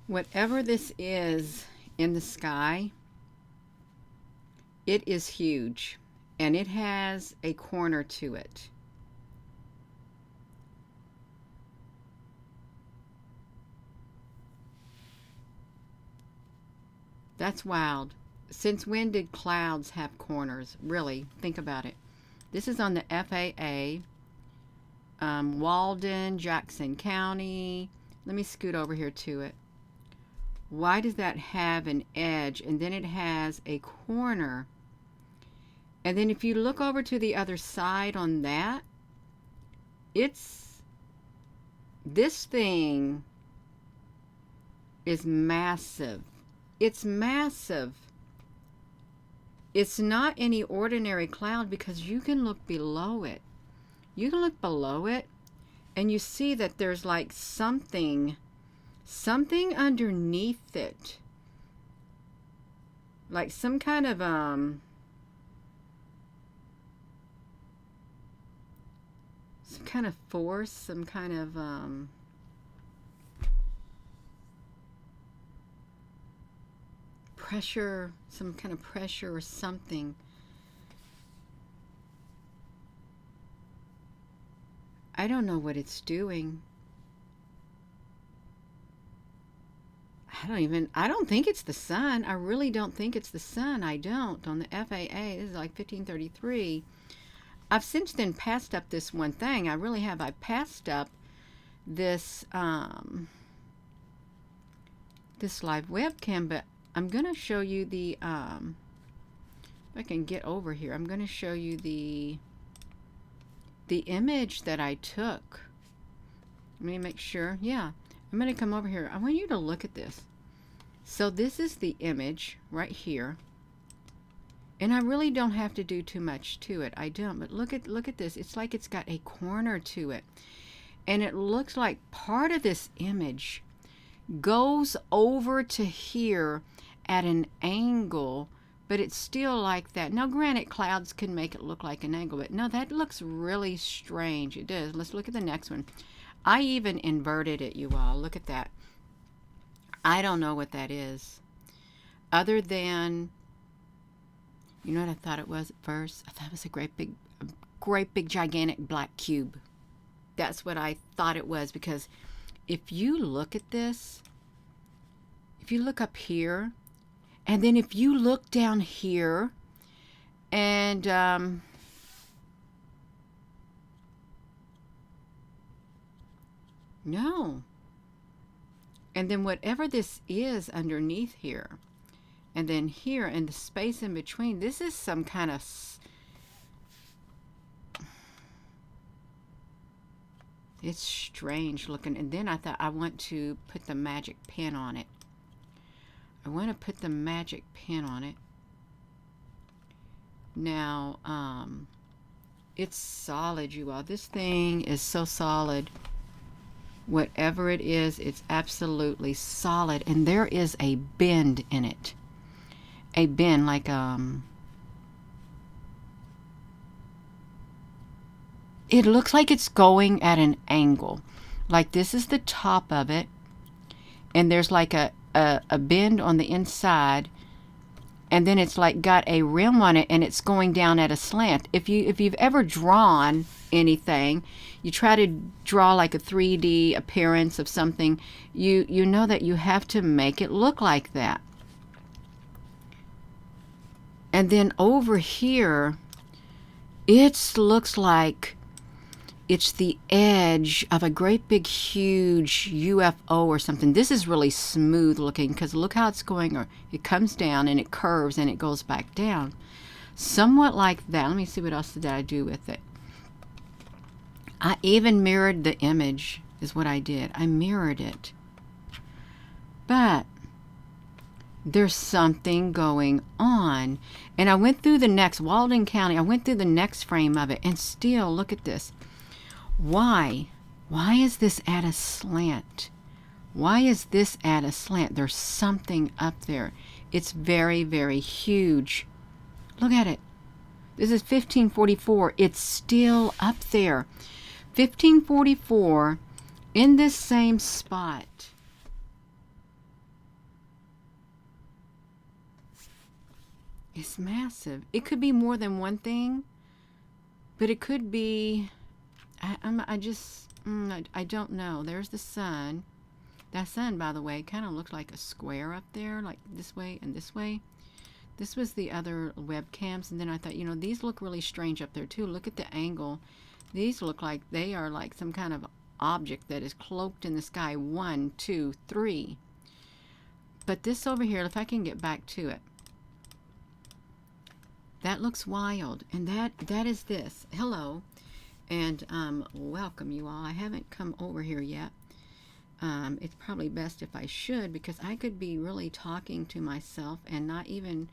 Whatever this is in the sky, it is huge and it has a corner to it. That's wild. Since when did clouds have corners? Really, think about it. This is on the FAA, Walden, Jackson County. Let me scoot over here to it. Why does that have an edge and then it has a corner? And then if you look over to the other side on that, this thing is massive. It's massive. It's not any ordinary cloud because you can look below it. You can look below it and you see that there's like something underneath it. Like some kind of force, some kind of pressure, some kind of pressure or something. I don't know what it's doing. I don't think it's the sun. I really don't think it's the sun. I don't. On the FAA, this is like 1533. I've since then passed up this one thing. I really have. I passed up this this live webcam, but I'm going to show you the if I can get over here, I'm going to show you the image that I took. Let me make sure. Yeah. I'm going to come over here. I want you to look at this. So this is the image right here. And I really don't have to do too much to it. I don't. But look at this. It's like it's got a corner to it. And it looks like part of this image goes over to here at an angle, but it's still like that. Now, granted, clouds can make it look like an angle, but no, that looks really strange. It does. Let's look at the next one. I even inverted it, you all. Look at that. I don't know what that is. Other than, you know what I thought it was at first? I thought it was a great big, gigantic black cube. That's what I thought it was, because if you look at this, if you look up here, and then if you look down here, and no. And then whatever this is underneath here, and then here and the space in between, this is some kind of, it's strange looking. And then I thought I want to put the magic pen on it. I want to put the magic pen on it. Now, it's solid, you all. This thing is so solid. Whatever it is, it's absolutely solid. And there is a bend in it. A bend, like it looks like it's going at an angle. Like this is the top of it, and there's like a bend on the inside, and then it's like got a rim on it, and it's going down at a slant. If you've ever drawn anything, you try to draw like a 3D appearance of something, you know that you have to make it look like that. And then over here, it looks like it's the edge of a great big huge UFO or something. This is really smooth looking, because look how it's going, or it comes down and it curves and it goes back down. Somewhat like that. Let me see what else did I do with it. I even mirrored the image, is what I did. I mirrored it. But there's something going on. And I went through the next, Walden County, I went through the next frame of it, and still, look at this. Why? Why is this at a slant? Why is this at a slant? There's something up there. It's very, very huge. Look at it. This is 1544. It's still up there. 1544 in this same spot. It's massive. It could be more than one thing, but it could be, I don't know. There's the sun. That sun, by the way, kind of looks like a square up there, like this way and this way. This was the other webcams, and then I thought, you know, these look really strange up there too. Look at the angle. These look like they are like some kind of object that is cloaked in the sky. 1, 2, 3. But this over here, if I can get back to it, that looks wild. And that is this. Hello, and welcome you all. I haven't come over here yet. It's probably best if I should, because I could be really talking to myself and not even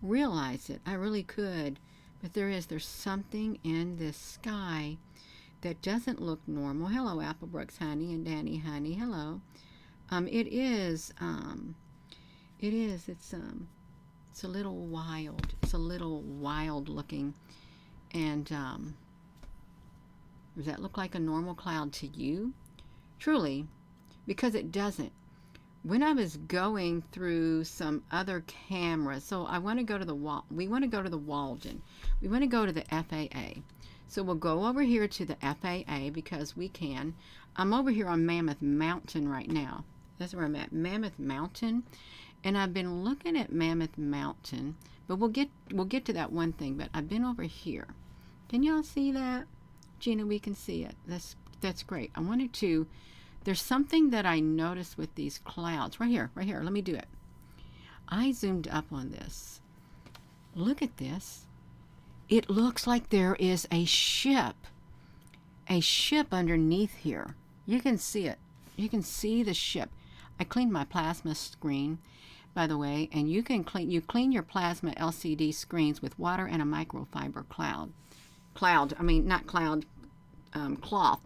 realize it. I really could. But there's something in this sky that doesn't look normal. Hello, Applebrooks honey and Danny honey. Hello. It's a little wild. It's a little wild looking. And does that look like a normal cloud to you? Truly, because it doesn't. When I was going through some other cameras, so I want to go to we want to go to the Walden. We want to go to the FAA. So we'll go over here to the FAA because we can. I'm over here on Mammoth Mountain right now. That's where I'm at, Mammoth Mountain. And I've been looking at Mammoth Mountain, but we'll get to that one thing. But I've been over here. Can y'all see that? Gina, we can see it. That's great. I wanted to. There's something that I noticed with these clouds. Right here. Let me do it. I zoomed up on this. Look at this. It looks like there is a ship. A ship underneath here. You can see it. You can see the ship. I cleaned my plasma screen, by the way, and you clean your plasma LCD screens with water and a microfiber cloth.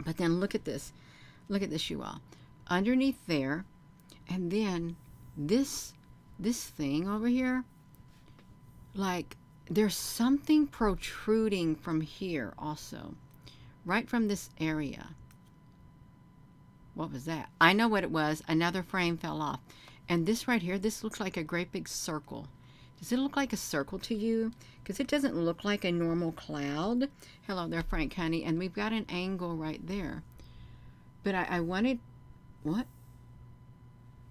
But then look at this. Look at this, you all. Underneath there, and then this thing over here, like there's something protruding from here also, right from this area. What was that? I know what it was. Another frame fell off. And this right here, this looks like a great big circle. Does it look like a circle to you? Because it doesn't look like a normal cloud. Hello there, Frank honey. And we've got an angle right there. But I wanted, what?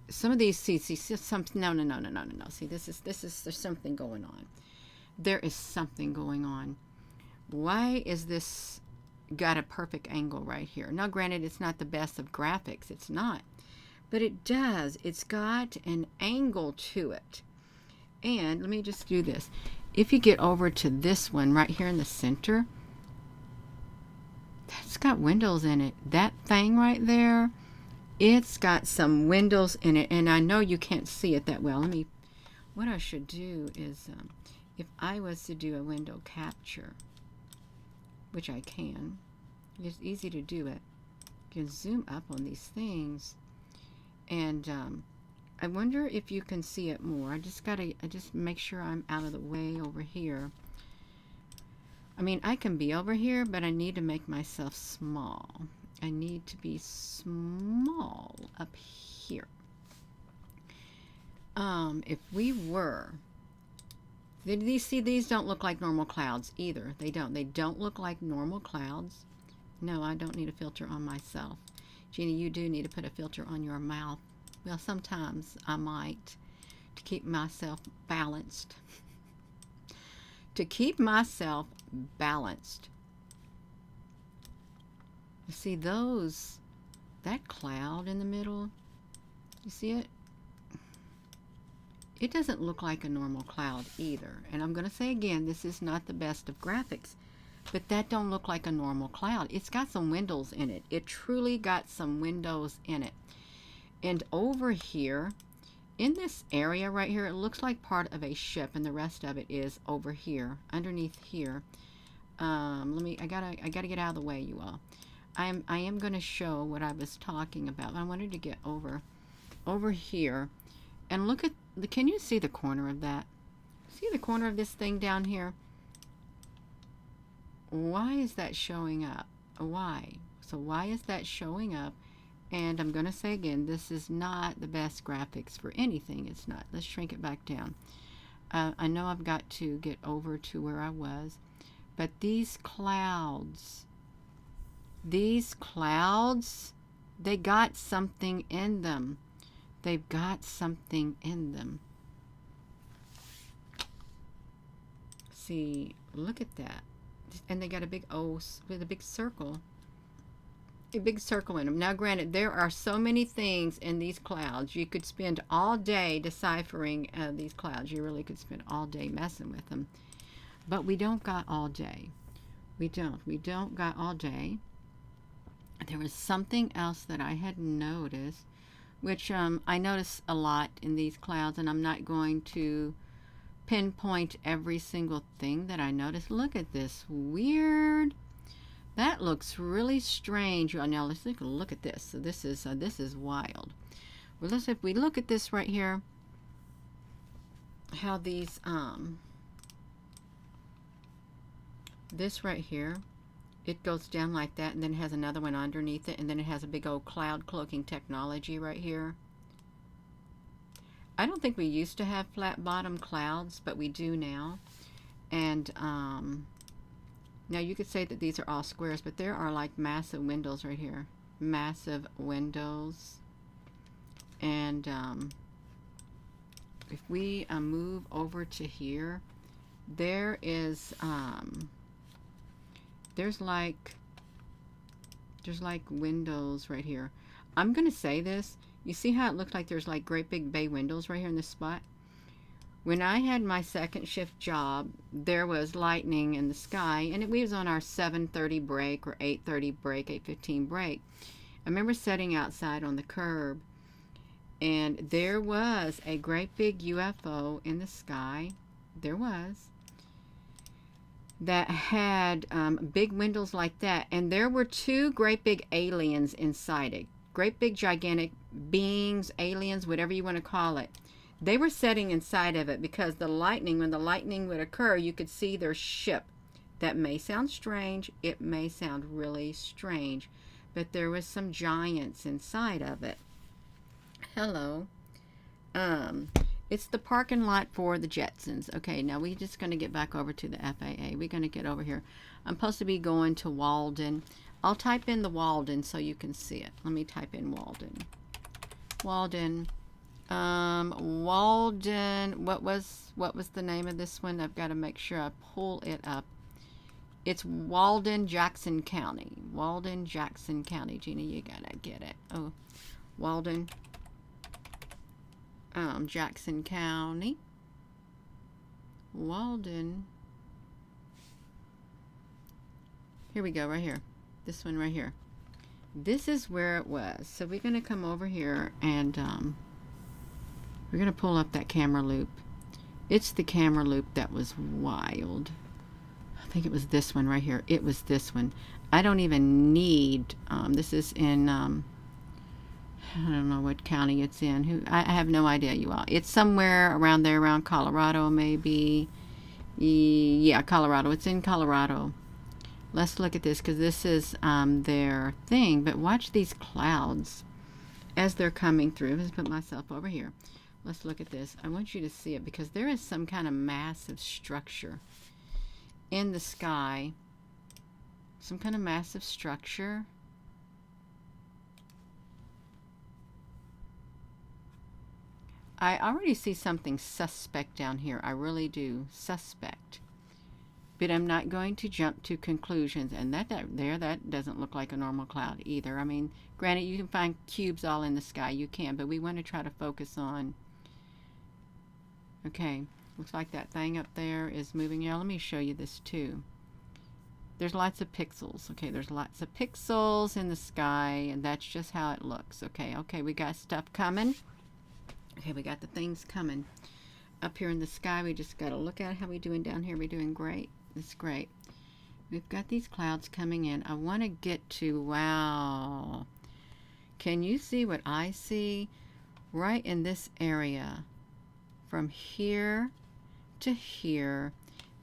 Some of these, see, some, no. See, there's something going on. There is something going on. Why is this got a perfect angle right here? Now, granted, it's not the best of graphics. It's not. But it does. It's got an angle to it. And let me just do this. If you get over to this one right here in the center, that's got windows in it. That thing right there, it's got some windows in it. And I know you can't see it that well. What I should do is, if I was to do a window capture, which I can, it's easy to do it. You can zoom up on these things. And I wonder if you can see it more. I just make sure I'm out of the way over here. I mean, I can be over here, but I need to make myself small. I need to be small up here. If we were, these don't look like normal clouds either. They don't look like normal clouds. No, I don't need a filter on myself. Jeannie, you do need to put a filter on your mouth. Well, sometimes I might, to keep myself balanced. To keep myself balanced. You see that cloud in the middle? You see it? It doesn't look like a normal cloud either. And I'm going to say again, this is not the best of graphics. But that don't look like a normal cloud. It's got some windows in it. It truly got some windows in it. And over here, in this area right here, it looks like part of a ship, and the rest of it is over here, underneath here. I gotta get out of the way, you all. I am going to show what I was talking about. I wanted to get over here, and look at can you see the corner of that? See the corner of this thing down here? Why is that showing up? Why? So why is that showing up? And I'm going to say again, this is not the best graphics for anything. It's not. Let's shrink it back down. I know I've got to get over to where I was, but these clouds, they got something in them. They've got something in them. See, look at that. And they got a big O with a big circle. A big circle in them. Now, granted, there are so many things in these clouds. You could spend all day deciphering these clouds. You really could spend all day messing with them. But we don't got all day. We don't got all day. There was something else that I had noticed, which I notice a lot in these clouds, and I'm not going to pinpoint every single thing that I noticed. Look at this weird. That looks really strange. Now let's take a look at this. So this is wild. Well, if we look at this right here, how these this right here, it goes down like that, and then it has another one underneath it, and then it has a big old cloud cloaking technology right here. I don't think we used to have flat bottom clouds, but we do now. And now you could say that these are all squares, but there are like massive windows right here. Massive windows. And if we move over to here, there is there's like windows right here. I'm gonna say this. You see how it looked like there's like great big bay windows right here in this spot? When I had my second shift job, there was lightning in the sky, and we was on our 7:30 break or 8:30 break, 8:15 break. I remember sitting outside on the curb, and there was a great big UFO in the sky. There was. That had big windows like that, and there were two great big aliens inside it. Great big gigantic beings, aliens, whatever you want to call it. They were sitting inside of it because the lightning, when the lightning would occur, you could see their ship. That may sound strange. It may sound really strange, but there was some giants inside of it. Hello. It's the parking lot for the Jetsons. Okay, now we're just going to get back over to the FAA. We're going to get over here. I'm supposed to be going to Walden. I'll type in the Walden so you can see it. Let me type in Walden. Walden. Walden. What was the name of this one? I've got to make sure I pull it up. It's Walden, Jackson County. Walden, Jackson County. Gina, you gotta get it. Oh, Walden. Jackson County. Walden. Here we go, right here. This one right here. This is where it was. So we're going to come over here and we're going to pull up that camera loop. It's the camera loop that was wild. I think it was this one right here. It was this one. I don't even need, this is in, I don't know what county it's in. I have no idea, you all. It's somewhere around there, around Colorado, maybe. Yeah, Colorado. It's in Colorado. Let's look at this, because this is their thing. But watch these clouds as they're coming through. Let's put myself over here. Let's look at this. I want you to see it, because there is some kind of massive structure in the sky. Some kind of massive structure. I already see something suspect down here. I really do. Suspect. But I'm not going to jump to conclusions. And that doesn't look like a normal cloud either. I mean, granted, you can find cubes all in the sky. You can. But we want to try to focus on... Okay. Looks like that thing up there is moving. Now, let me show you this too. There's lots of pixels. Okay, there's lots of pixels in the sky. And that's just how it looks. Okay, we got stuff coming. Okay, we got the things coming up here in the sky. We just got to look at how we doing down here. We're doing great. It's great. We've got these clouds coming in. I want to get to, wow. Can you see what I see? Right in this area. From here to here.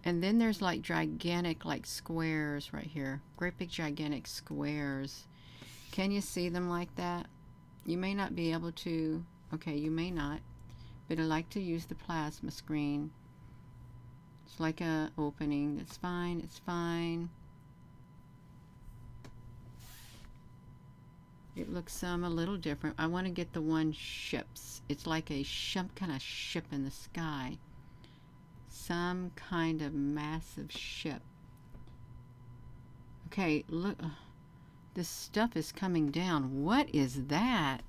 And then there's like gigantic like squares right here. Great big gigantic squares. Can you see them like that? You may not be able to. Okay, you may not, but I like to use the plasma screen It's like a opening. It's fine. It's fine. It looks a little different. I want to get the one ships. It's like a ship, kind of ship in the sky. Some kind of massive ship. Okay, look. This stuff is coming down. What is that?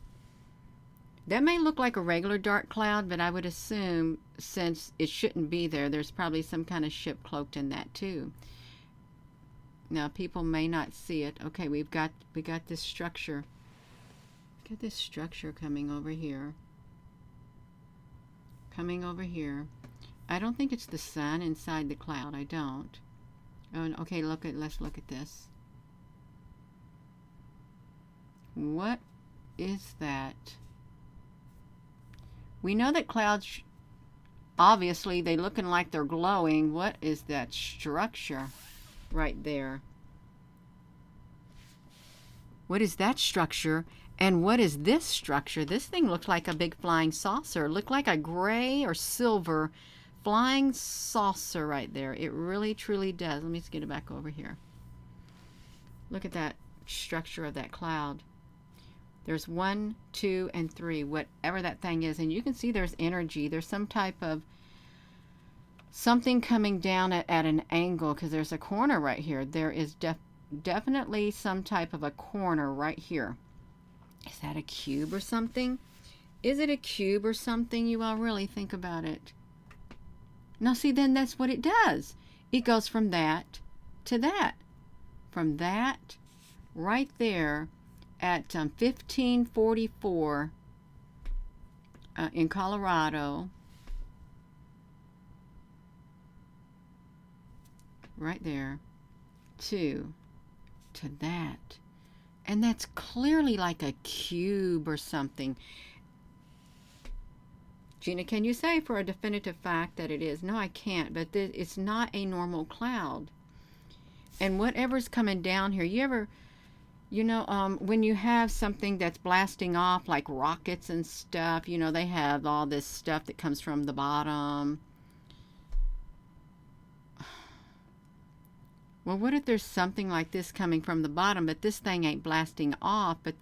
That may look like a regular dark cloud, but I would assume since it shouldn't be there, there's probably some kind of ship cloaked in that too. Now people may not see it. Okay, we got this structure. Got this structure coming over here. Coming over here. I don't think it's the sun inside the cloud. I don't. Oh, okay, let's look at this. What is that? We know that clouds, obviously, they looking like they're glowing. What is that structure right there? What is that structure? And what is this structure? This thing looks like a big flying saucer. It looked like a gray or silver flying saucer right there. It really, truly does. Let me just get it back over here. Look at that structure of that cloud. There's 1, 2, and 3, whatever that thing is. And you can see there's energy. There's some type of something coming down at an angle because there's a corner right here. There is definitely some type of a corner right here. Is that a cube or something? Is it a cube or something? You all really think about it. Now see, then that's what it does. It goes from that to that. From that right there at 1544 in Colorado. Right there. To that. And that's clearly like a cube or something. Gina, can you say for a definitive fact that it is? No, I can't, but it's not a normal cloud. And whatever's coming down here, you know, when you have something that's blasting off like rockets and stuff, you know, they have all this stuff that comes from the bottom. Well, what if there's something like this coming from the bottom, but this thing ain't blasting off, but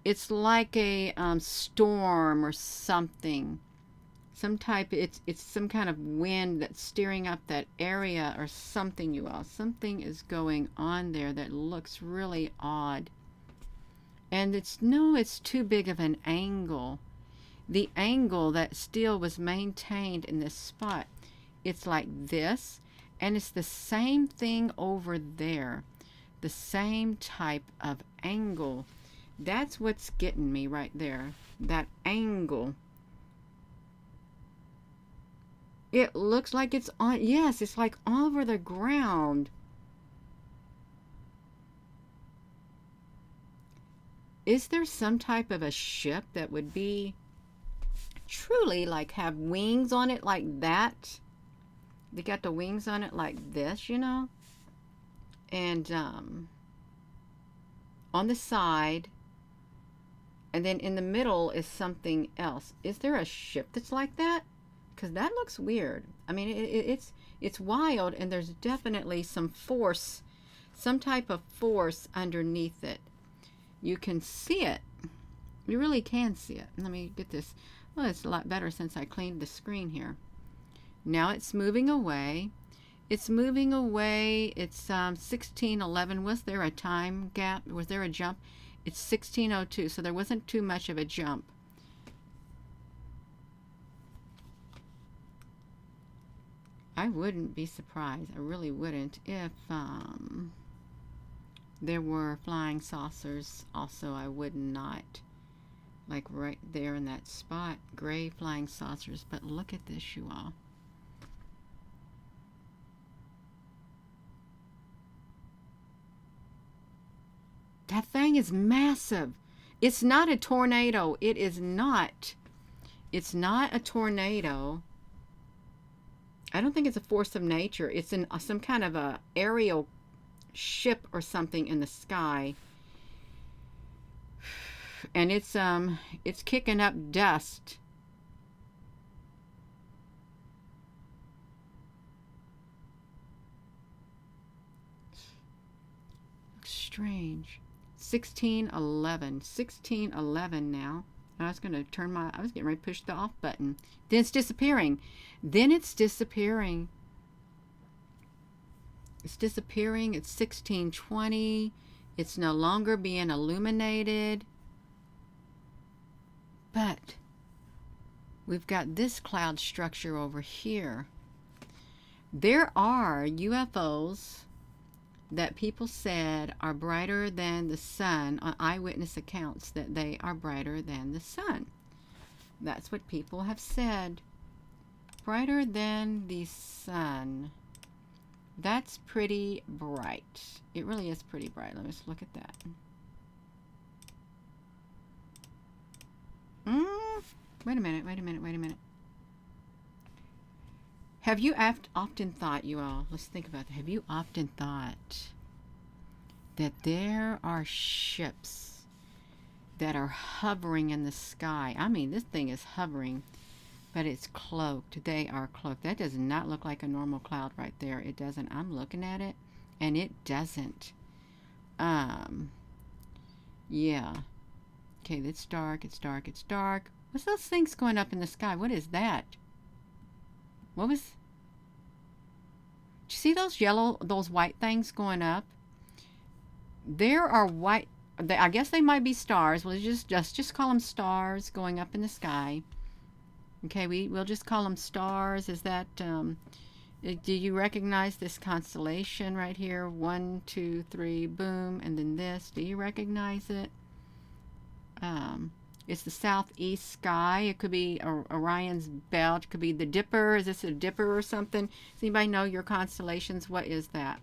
it's like a storm or something. Some type, it's some kind of wind that's steering up that area or something, you all. Something is going on there that looks really odd. And it's too big of an angle. The angle that still was maintained in this spot, it's like this. And it's the same thing over there. The same type of angle. That's what's getting me right there. That angle. It looks like it's on, yes, it's like over the ground. Is there some type of a ship that would be truly like have wings on it like that? They got the wings on it like this, you know? And on the side, and then in the middle is something else. Is there a ship that's like that? Because that looks weird. I mean, it's wild, and there's definitely some force, some type of force underneath it. You can see it. You really can see it. Let me get this. Well, it's a lot better since I cleaned the screen here. Now it's moving away. It's moving away. It's 1611. Was there a time gap? Was there a jump? It's 1602, so there wasn't too much of a jump. I wouldn't be surprised. I really wouldn't if there were flying saucers. Also, I would not. Like right there in that spot. Gray flying saucers. But look at this, you all. That thing is massive. It's not a tornado. It is not. It's not a tornado. I don't think it's a force of nature. It's in some kind of a aerial ship or something in the sky. And it's kicking up dust. strange. 1611. 1611 now. I was going to I was getting ready to push the off button. Then it's disappearing. Then it's disappearing. It's disappearing. It's 1620. It's no longer being illuminated. But we've got this cloud structure over here. There are UFOs that people said are brighter than the sun, on eyewitness accounts that they are brighter than the sun. That's what people have said. Brighter than the sun. That's pretty bright. It really is pretty bright. Let me just look at that. Wait a minute. Have you often thought, you all, let's think about that. Have you often thought that there are ships that are hovering in the sky? I mean, this thing is hovering, but it's cloaked. They are cloaked. That does not look like a normal cloud right there. It doesn't. I'm looking at it, and it doesn't. Yeah. Okay, it's dark. What's those things going up in the sky? What is that? Did you see those white things going up? There are white, I guess they might be stars. We'll just call them stars going up in the sky. Okay, we'll just call them stars. Is that, do you recognize this constellation right here? 1, 2, 3, boom, and then this. Do you recognize it? It's the southeast sky. It could be Orion's belt. It could be the Dipper. Is this a Dipper or something? Does anybody know your constellations? What is that?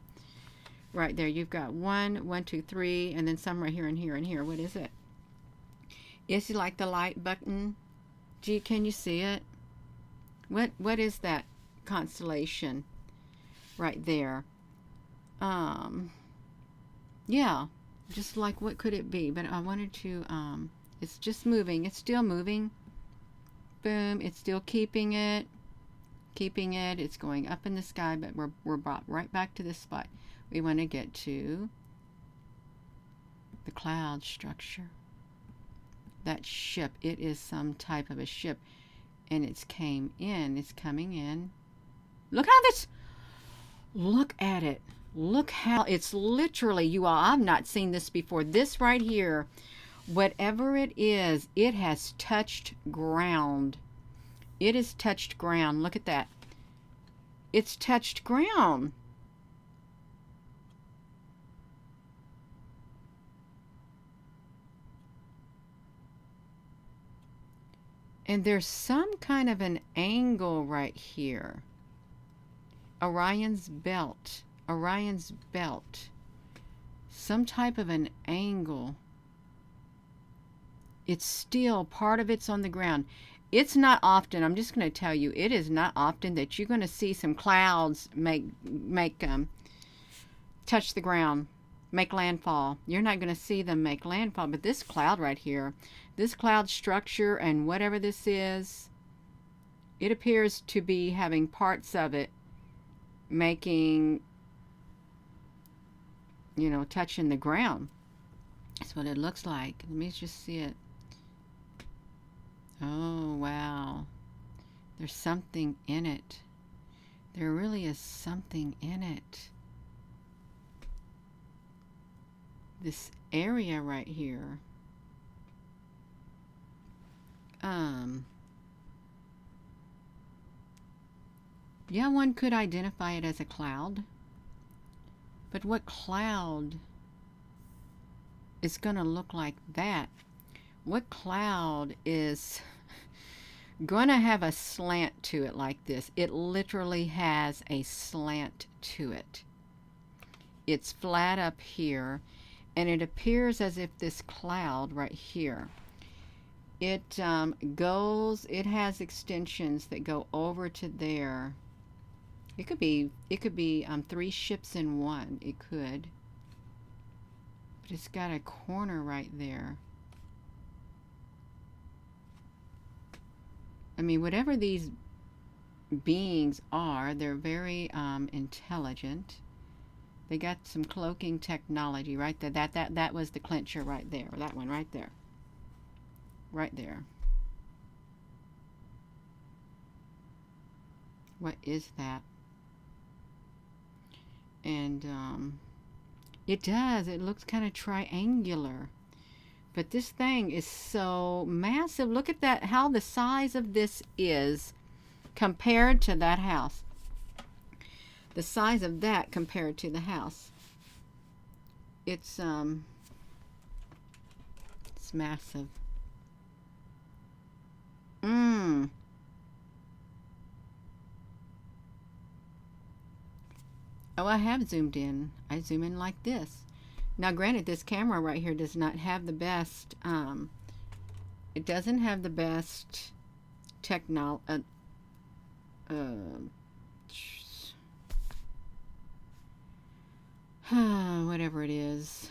Right there. You've got 1, 1, 2, 3, and then some right here and here and here. What is it? Is it like the light button? Gee, can you see it? What is that constellation right there? Yeah. Just like, what could it be? But I wanted to, it's just moving. It's still moving. Boom. It's still keeping it. It's going up in the sky, but we're brought right back to this spot. We want to get to the cloud structure. That ship, it is some type of a ship. And it's coming in. Look at it. Look how it's literally, you all, I've not seen this before. This right here, whatever it is, it has touched ground. It has touched ground. Look at that. It's touched ground. And there's some kind of an angle right here. Orion's belt. Some type of an angle. It's still, part of it's on the ground. It's not often, I'm just going to tell you, it is not often that you're going to see some clouds touch the ground, make landfall. You're not going to see them make landfall, but this cloud right here, this cloud structure and whatever this is, it appears to be having parts of it making, touching the ground. That's what it looks like. Let me just see it. Oh, wow. There's something in it. There really is something in it. This area right here. Yeah, one could identify it as a cloud. But what cloud is going to look like that? What cloud is going to have a slant to it like this? It literally has a slant to it. It's flat up here, and it appears as if this cloud right here, it has extensions that go over to there. It could be 3 ships in one. It could. But it's got a corner right there. I mean, whatever these beings are, they're very intelligent. They got some cloaking technology right there. That was the clincher right there. That one right there. Right there. What is that? And it does. It looks kind of triangular. But this thing is so massive. Look at that, how the size of this is compared to that house. The size of that compared to the house. It's massive. Oh, I have zoomed in. I zoom in like this. Now, granted, this camera right here does not have the best, it doesn't have the best whatever it is.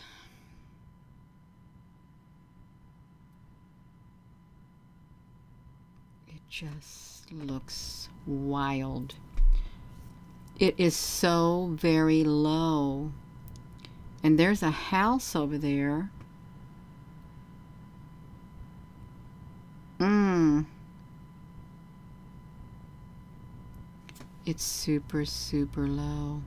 It just looks wild. It is so very low. And there's a house over there. It's super, super low.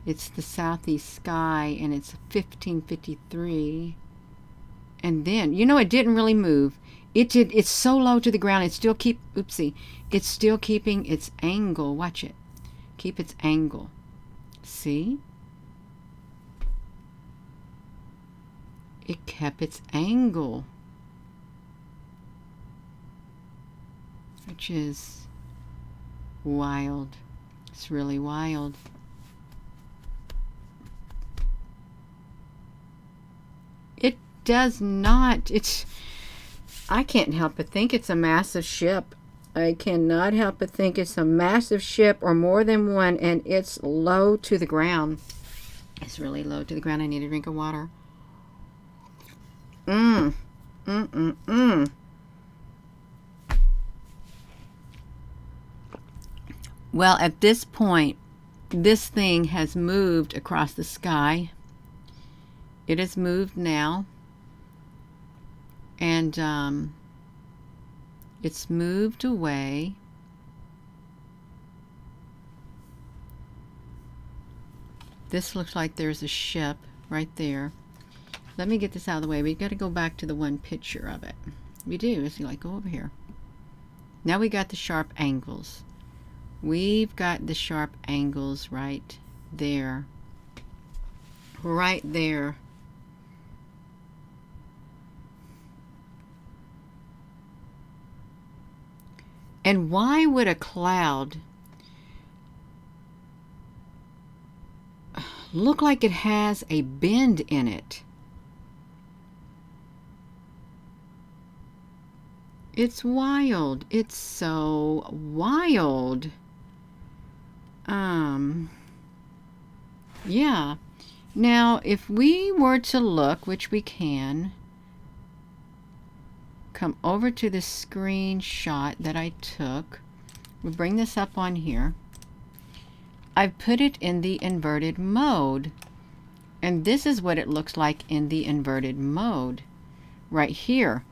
It's the southeast sky, and it's 1553. And then, you know, it didn't really move. It's so low to the ground. It's still it's still keeping its angle. Watch it. Keep its angle. See? It kept its angle. Which is wild. It's really wild. It does not. I can't help but think it's a massive ship. I cannot help but think it's a massive ship, or more than one, and it's low to the ground. It's really low to the ground. I need a drink of water. Well, at this point, this thing has moved across the sky. It has moved now. And it's moved away. This looks like there's a ship right there. Let me get this out of the way. We've got to go back to the one picture of it. We do. It's like, go over here. Now we got the sharp angles. We've got the sharp angles right there. Right there. And why would a cloud look like it has a bend in it? It's wild. It's so wild. Yeah. Now, if we were to look, which we can, come over to the screenshot that I took. We'll bring this up on here. I've put it in the inverted mode. And this is what it looks like in the inverted mode. Right here.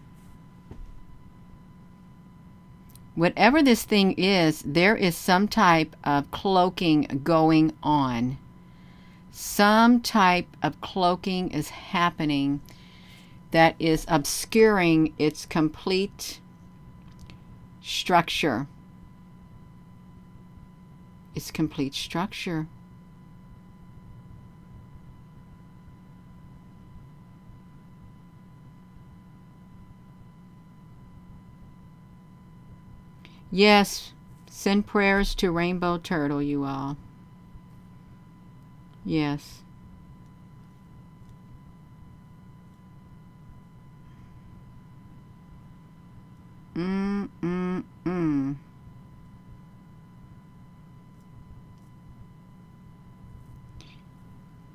Whatever this thing is, there is some type of cloaking going on. Some type of cloaking is happening that is obscuring its complete structure. Its complete structure. Yes, send prayers to Rainbow Turtle, you all. Yes.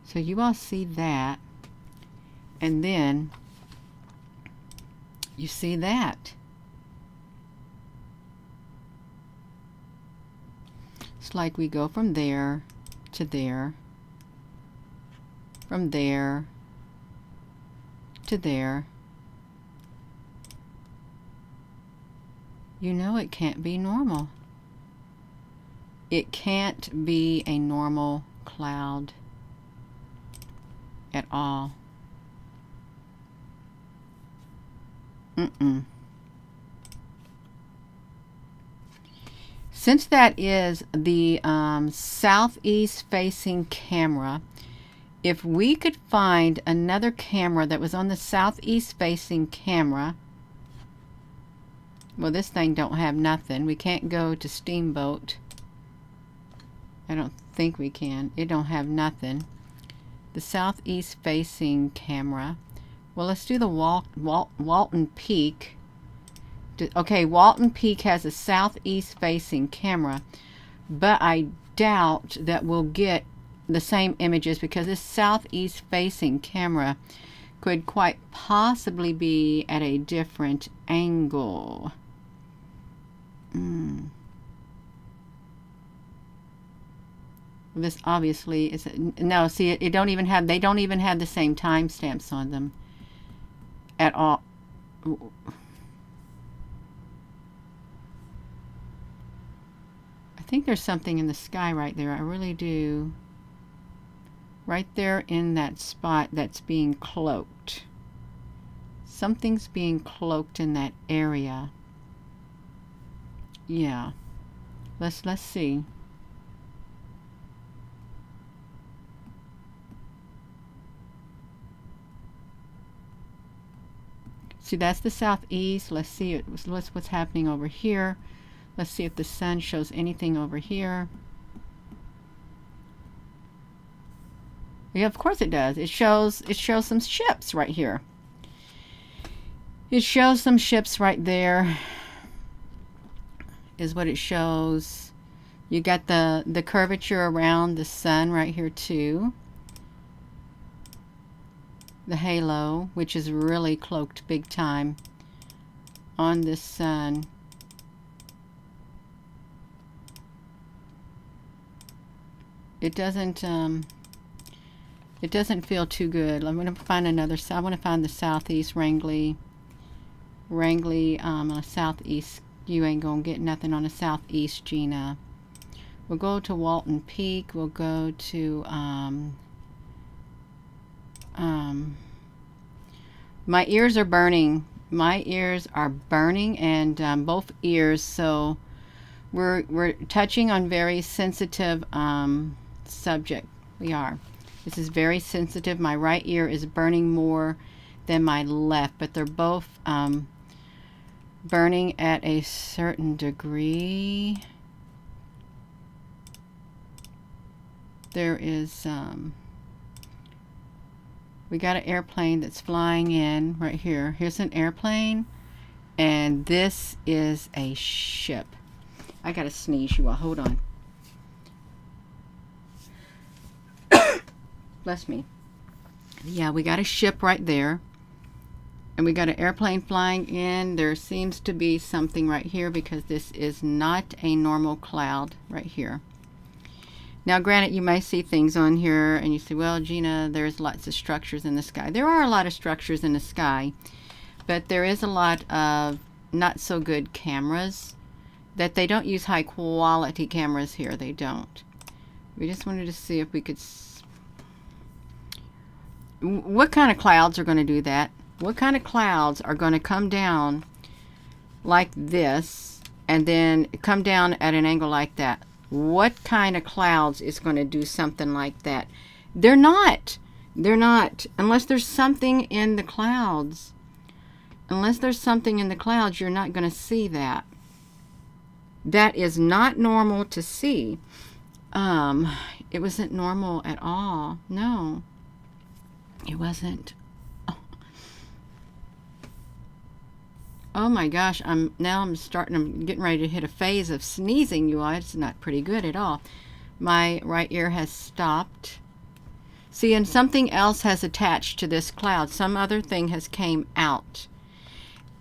So you all see that, and then you see that. It's like we go from there to there. from there to there. You know it can't be normal. It can't be a normal cloud at all. Since that is the southeast facing camera, if we could find another camera that was on the southeast facing camera, well, this thing don't have nothing. We can't go to Steamboat. I don't think we can. It don't have nothing. The southeast facing camera. Well, let's do the Walton Peak. Okay, Walton Peak has a southeast facing camera, but I doubt that we'll get the same images because this southeast facing camera could quite possibly be at a different angle. This obviously is no. See, it don't even have. They don't even have the same timestamps on them at all. I think there's something in the sky right there. I really do. Right there in that spot that's being cloaked. Something's being cloaked in that area. Yeah. Let's see. See, that's the southeast. Let's see what's happening over here. Let's see if the sun shows anything over here. Yeah, of course it does. It shows some ships right here. It shows some ships right there. Is what it shows. You got the curvature around the sun right here too. The halo, which is really cloaked big time on this sun. It doesn't feel too good. I'm going to find another. I want to find the southeast Wrangley on a southeast. You ain't gonna get nothing on the southeast, Gina. We'll go to Walton Peak. We'll go to my ears are burning. My ears are burning, and both ears. So we're touching on very sensitive subject. We are. This is very sensitive. My right ear is burning more than my left, but they're both burning at a certain degree. There is we got an airplane that's flying in right here. Here's an airplane, and this is a ship. I gotta sneeze, you all. Hold on. Bless me. Yeah, we got a ship right there. And we got an airplane flying in. There seems to be something right here because this is not a normal cloud right here. Now, granted, you may see things on here and you say, well, Gina, there's lots of structures in the sky. There are a lot of structures in the sky, but there is a lot of not so good cameras that they don't use high quality cameras here. They don't. We just wanted to see if we could... What kind of clouds are going to do that? What kind of clouds are going to come down like this and then come down at an angle like that? What kind of clouds is going to do something like that? They're not. They're not. Unless there's something in the clouds. Unless there's something in the clouds, you're not going to see that. That is not normal to see. It wasn't normal at all. No. It wasn't. Oh my gosh, I'm getting ready to hit a phase of sneezing, you all. It's not pretty good at all. My right ear has stopped. See, and something else has attached to this cloud. Some other thing has came out.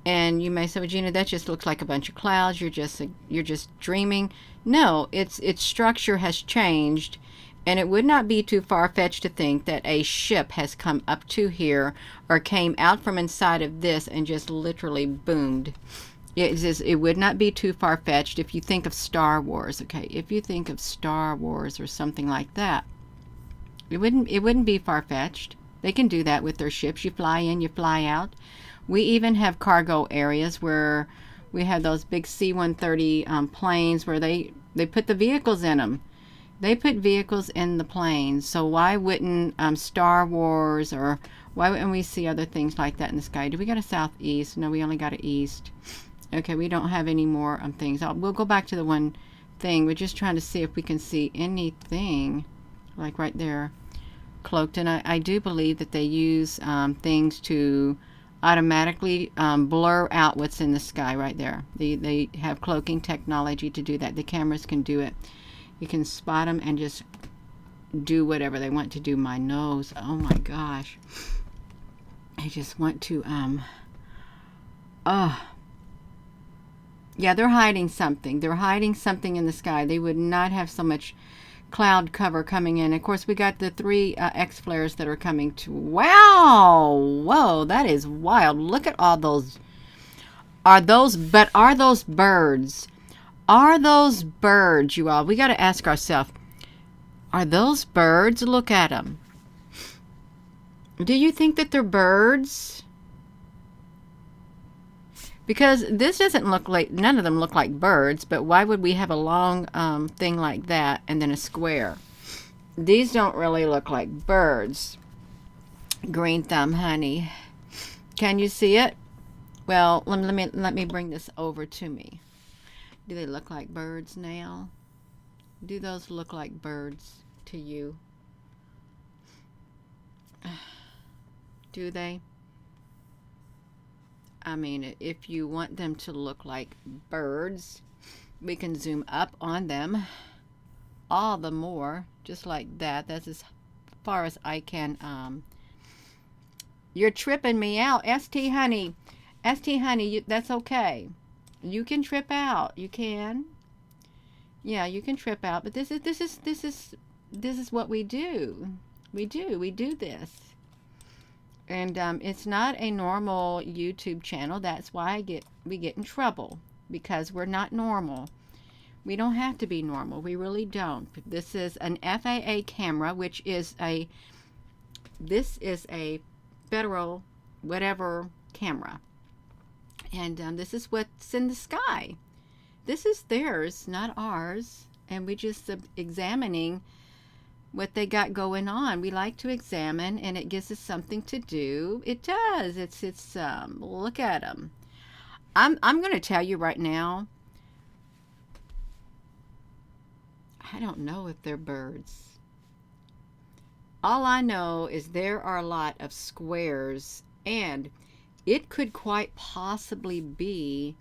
And you may say, well, Gina, that just looks like a bunch of clouds. You're just dreaming. No, its structure has changed, And it would not be too far-fetched to think that a ship has come up to here or came out from inside of this and just literally boomed. It would not be too far-fetched if you think of Star Wars, okay? If you think of Star Wars or something like that, it wouldn't be far-fetched. They can do that with their ships. You fly in, you fly out. We even have cargo areas where we have those big C-130 planes where they put the vehicles in them. They put vehicles in the planes. So why wouldn't Star Wars, or why wouldn't we see other things like that in the sky? Do we got a southeast? No, we only got an east. Okay, we don't have any more things. We'll go back to the one thing. We're just trying to see if we can see anything like right there cloaked. And I do believe that they use things to automatically blur out what's in the sky right there. They have cloaking technology to do that. The cameras can do it. You can spot them and just do whatever they want to do. My nose, oh my gosh. I just want to yeah, they're hiding something. They're hiding something in the sky. They would not have so much cloud cover coming in. Of course, we got the 3 X flares that are coming to. Wow! Whoa, that is wild. Look at all those. Are those birds? Are those birds, you all? We got to ask ourselves, are those birds? Look at them. Do you think that they're birds? Because this doesn't look like, none of them look like birds, but why would we have a long thing like that and then a square? These don't really look like birds. Green thumb, honey. Can you see it? Well, let me bring this over to me. Do they look like birds now? Do those look like birds to you? Do they? I mean, if you want them to look like birds, we can zoom up on them all the more, just like that. That's as far as I can. You're tripping me out, ST honey. ST honey, that's okay. You can trip out. You can. Yeah, you can trip out. But this is what we do. We do this. And it's not a normal YouTube channel. That's why we get in trouble, because we're not normal. We don't have to be normal. We really don't. This is an FAA camera, which is this is a federal whatever camera. And this is what's in the sky. This is theirs, not ours. And we just examining what they got going on. We like to examine, and it gives us something to do. It does. It's look at them. I'm going to tell you right now, I don't know if they're birds. All I know is there are a lot of squares, and it could quite possibly be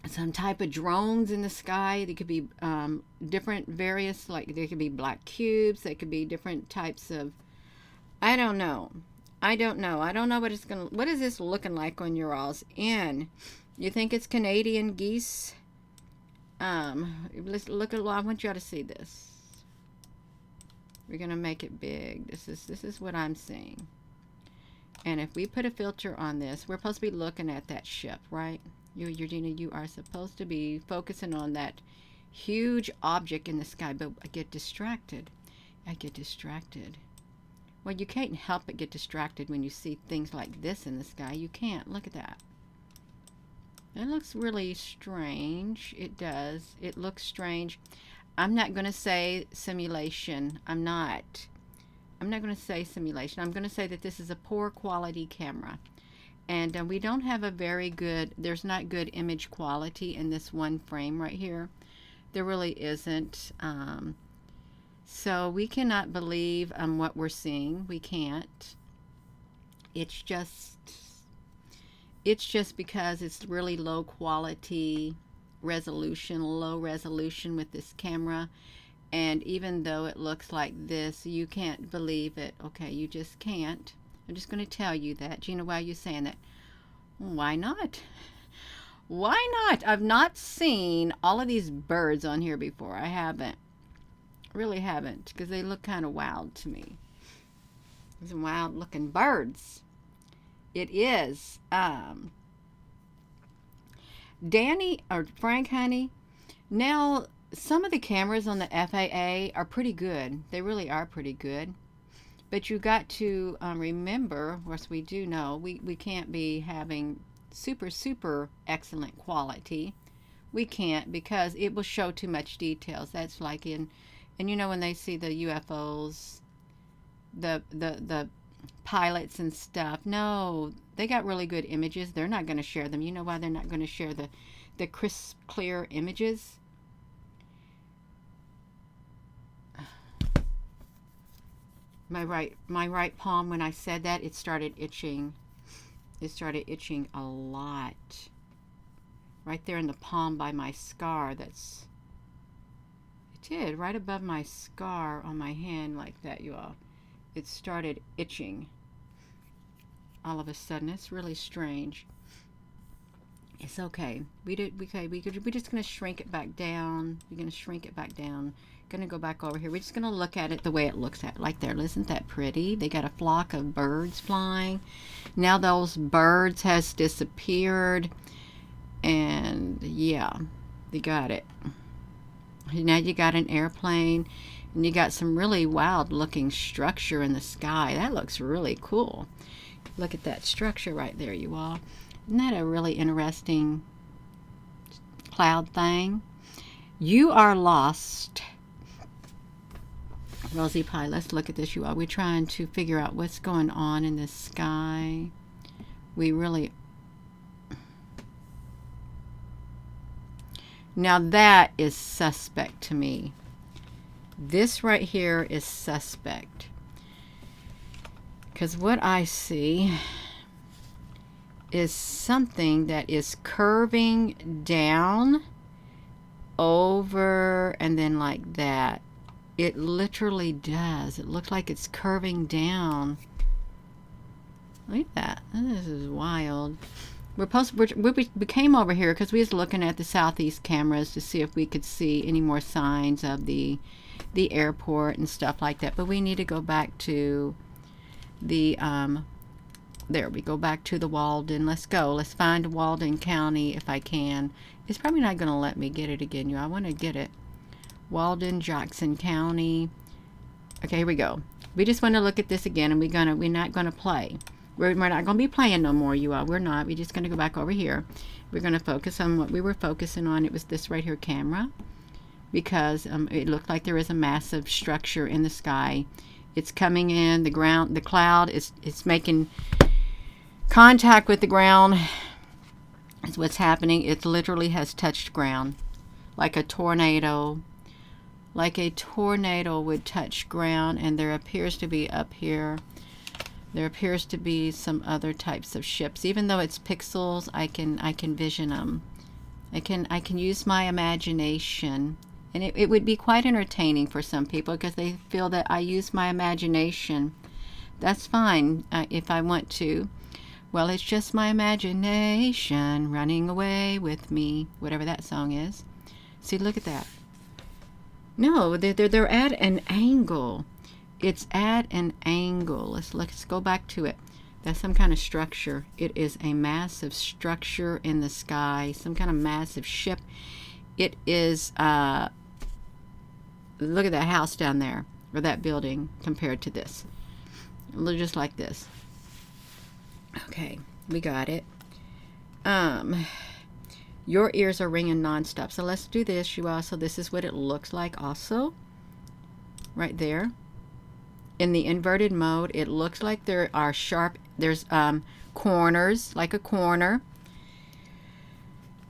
some type of drones in the sky. They could be different, various, like they could be black cubes. They could be different types of, I don't know. I don't know what it's gonna. What is this looking like on your all's end? You think it's Canadian geese? Let's look at. I want y'all to see this. We're gonna make it big. This is what I'm seeing. And if we put a filter on this, we're supposed to be looking at that ship, right? Eugenia, you are supposed to be focusing on that huge object in the sky, but I get distracted. I get distracted. Well, you can't help but get distracted when you see things like this in the sky. You can't. Look at that. It looks really strange. It does. It looks strange. I'm not going to say simulation. I'm not going to say simulation. I'm going to say that this is a poor quality camera. And we don't have a very good, there's not good image quality in this one frame right here. There really isn't. So we cannot believe what we're seeing. We can't. It's just because it's really low quality resolution, low resolution with this camera. And even though it looks like this, you can't believe it. Okay, you just can't. I'm just going to tell you that. Gina, why are you saying that? Why not? Why not? I've not seen all of these birds on here before. I haven't. Really haven't, because they look kind of wild to me. Some wild looking birds. It is. Danny or Frank, honey, now some of the cameras on the FAA are pretty good. They really are pretty good. But you got to remember, of course, we do know we can't be having super excellent quality. We can't, because it will show too much details. That's like and you know, when they see the UFOs, the pilots and stuff. No, they got really good images. They're not going to share them. You know why they're not going to share the crisp, clear images? My right palm, when I said that, it started itching. It started itching a lot. Right there in the palm by my scar. It did, right above my scar on my hand like that, you all. It started itching all of a sudden. It's really strange. It's okay. We're just going to shrink it back down. We're going to shrink it back down. Going to go back over here. We're just going to look at it the way it looks at, like there. Isn't that pretty? They got a flock of birds flying. Now those birds has disappeared. And yeah, they got it. Now you got an airplane, and you got some really wild looking structure in the sky. That looks really cool. Look at that structure right there, you all. Isn't that a really interesting cloud thing? You are lost. Rosie Pie, let's look at this, you all. We're trying to figure out what's going on in the sky. We really... Now that is suspect to me. This right here is suspect. Because what I see is something that is curving down over and then like that. It literally does. It looks like it's curving down. Look at that. This is wild. We came over here because we was looking at the southeast cameras to see if we could see any more signs of the airport and stuff like that. But we need to go back to the there we go, back to the Walden. Let's go. Let's find Walden County if I can. It's probably not going to let me get it again. You, I want to get it. Walden, Jackson County. Okay, here we go. We just want to look at this again, and we're not gonna play. We're not gonna be playing no more, you all. We're not. We're just gonna go back over here. We're gonna focus on what we were focusing on. It was this right here camera, because it looked like there is a massive structure in the sky. It's coming in the ground. The cloud is making contact with the ground. Is what's happening. It literally has touched ground, like a tornado. Like a tornado would touch ground, and there appears to be up here, there appears to be some other types of ships. Even though it's pixels, I can vision them. I can use my imagination, and it would be quite entertaining for some people because they feel that I use my imagination. That's fine if I want to. Well, it's just my imagination running away with me, whatever that song is. See, look at that. No, they're at an angle. It's at an angle. Let's go back to it. That's some kind of structure. It is a massive structure in the sky. Some kind of massive ship. It is, look at that house down there, or that building compared to this. Look just like this. Okay, we got it. Your ears are ringing nonstop. So let's do this, you all. So this is what it looks like also. Right there. In the inverted mode, it looks like there are there's corners, like a corner.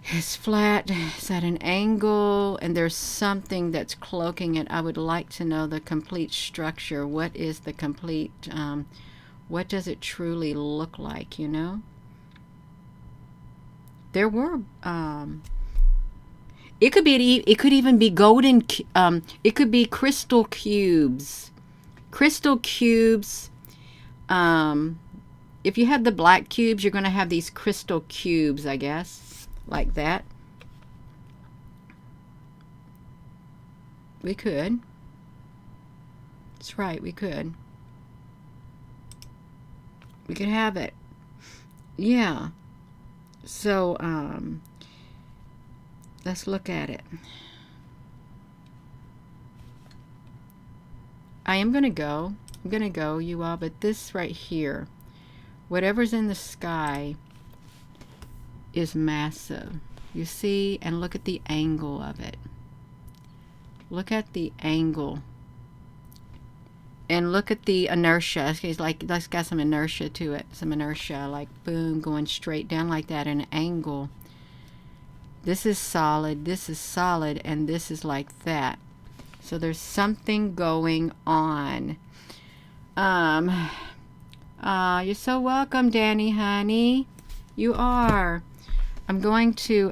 It's flat, it's at an angle, and there's something that's cloaking it. I would like to know the complete structure. What is the complete, what does it truly look like, you know? There were, it could even be golden, it could be crystal cubes. Crystal cubes, if you have the black cubes, you're going to have these crystal cubes, I guess, like that. We could. That's right, we could. We could have it. Yeah. So, let's look at it. I'm gonna go, you all, but this right here, whatever's in the sky is massive. You see? And look at the angle of it. Look at the angle. And look at the inertia. It's like that's got some inertia to it. Some inertia, like boom, going straight down like that in an angle. This is solid, and this is like that. So there's something going on. You're so welcome, Danny, honey. You are. I'm going to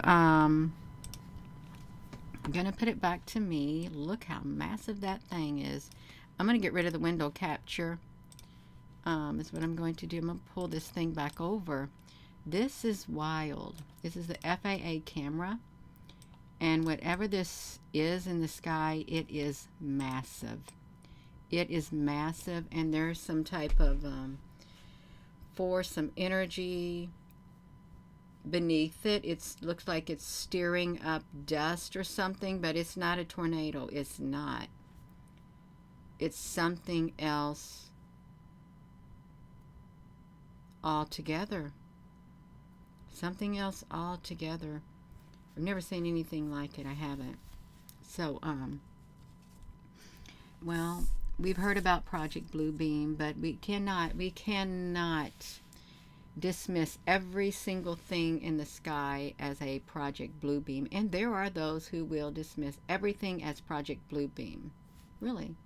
put it back to me. Look how massive that thing is. I'm going to get rid of the window capture. Is what I'm going to do. I'm going to pull this thing back over. This is wild. This is the FAA camera. And whatever this is in the sky, it is massive. It is massive, and there's some type of force, some energy beneath it. It looks like it's stirring up dust or something, but it's not a tornado. It's not. It's something else altogether. Something else altogether. I've never seen anything like it. I haven't. So, well, we've heard about Project Bluebeam, but we cannot dismiss every single thing in the sky as a Project Bluebeam. And there are those who will dismiss everything as Project Bluebeam. Really.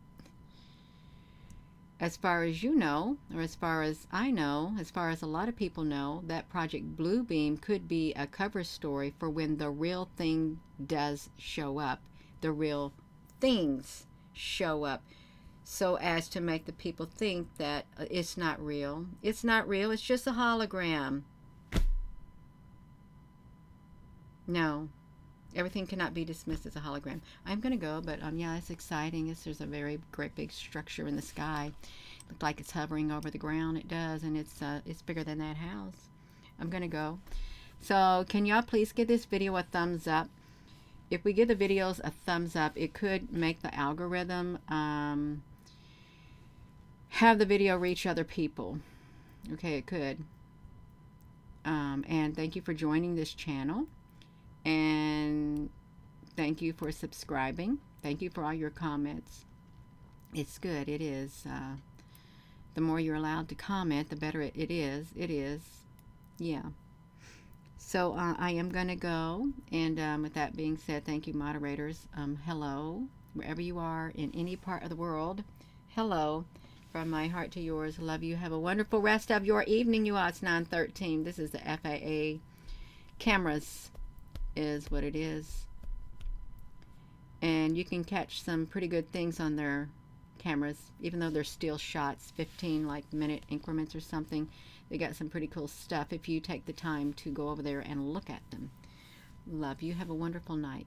As far as you know, or as far as I know, as far as a lot of people know, that Project Bluebeam could be a cover story for when the real thing does show up. The real things show up, so as to make the people think that it's not real. It's not real. It's just a hologram. No. Everything cannot be dismissed as a hologram. I'm going to go, but yeah, it's exciting. There's a very great big structure in the sky. It looks like it's hovering over the ground. It does, and it's bigger than that house. I'm going to go. So can y'all please give this video a thumbs up? If we give the videos a thumbs up, it could make the algorithm have the video reach other people. Okay, it could. And thank you for joining this channel. And thank you for subscribing. Thank you for all your comments. It's good. It is. The more you're allowed to comment, the better it is. It is. Yeah. So I am going to go. And with that being said, thank you, moderators. Hello, wherever you are in any part of the world. Hello. From my heart to yours. Love you. Have a wonderful rest of your evening, you all. It's 9:13. This is the FAA cameras. Is what it is, and you can catch some pretty good things on their cameras, even though they're still shots, 15 like minute increments or something. They got some pretty cool stuff if you take the time to go over there and look at them. Love you. Have a wonderful night.